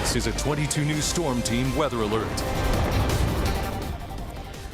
This is a 22 News Storm Team weather alert.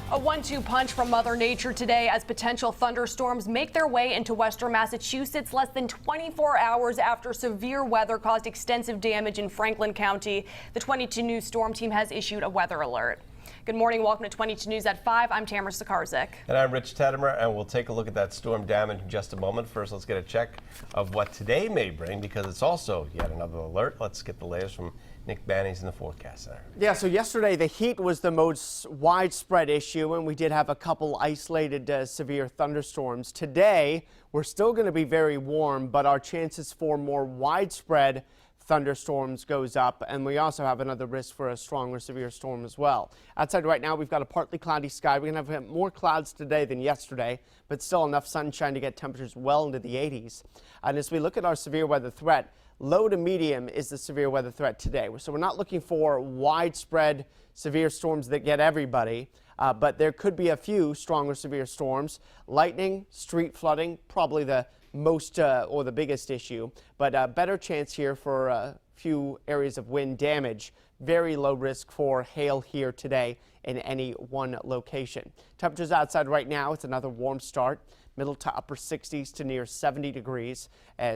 A 1-2 punch from Mother Nature today as potential thunderstorms make their way into western Massachusetts less than 24 hours after severe weather caused extensive damage in Franklin County. The 22 News Storm Team has issued a weather alert. Good morning. Welcome to 22 News at 5. I'm Tamara Sakarzik. And I'm Rich Tedimer, and we'll take a look at that storm damage in just a moment. First, let's get a check of what today may bring, because it's also yet another alert. Let's get the latest from Nick Bannies in the forecast center. Yeah, so yesterday the heat was the most widespread issue, and we did have a couple isolated severe thunderstorms. Today, we're still going to be very warm, but our chances for more widespread thunderstorms goes up, and we also have another risk for a stronger severe storm as well. Outside right now, we've got a partly cloudy sky. We're going to have more clouds today than yesterday, but still enough sunshine to get temperatures well into the 80s. And as we look at our severe weather threat, low to medium is the severe weather threat today. So we're not looking for widespread severe storms that get everybody, but there could be a few stronger severe storms. Lightning, street flooding, probably the most or the biggest issue, but a better chance here for a few areas of wind damage. Very low risk for hail here today in any one location. Temperatures outside right now, it's another warm start. Middle to upper 60s to near 70 degrees.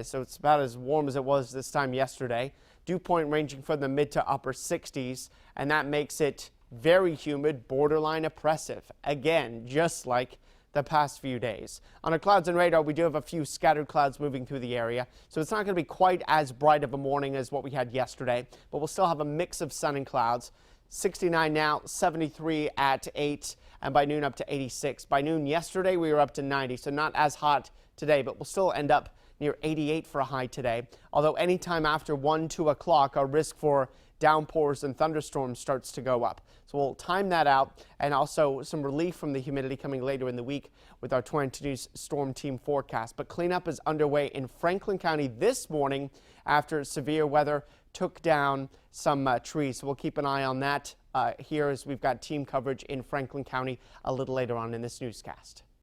So it's about as warm as it was this time yesterday. Dew point ranging from the mid to upper 60s, and that makes it very humid, borderline oppressive. Again, just like the past few days. On our clouds and radar, we do have a few scattered clouds moving through the area, so it's not going to be quite as bright of a morning as what we had yesterday, but we'll still have a mix of sun and clouds. 69 now, 73 at 8, and by noon up to 86. By noon yesterday, we were up to 90, so not as hot today, but we'll still end up near 88 for a high today. Although anytime after 1, 2 o'clock, our risk for downpours and thunderstorms starts to go up. So we'll time that out, and also some relief from the humidity coming later in the week with our 22 News Storm Team forecast. But cleanup is underway in Franklin County this morning after severe weather took down some trees. So we'll keep an eye on that here as we've got team coverage in Franklin County a little later on in this newscast.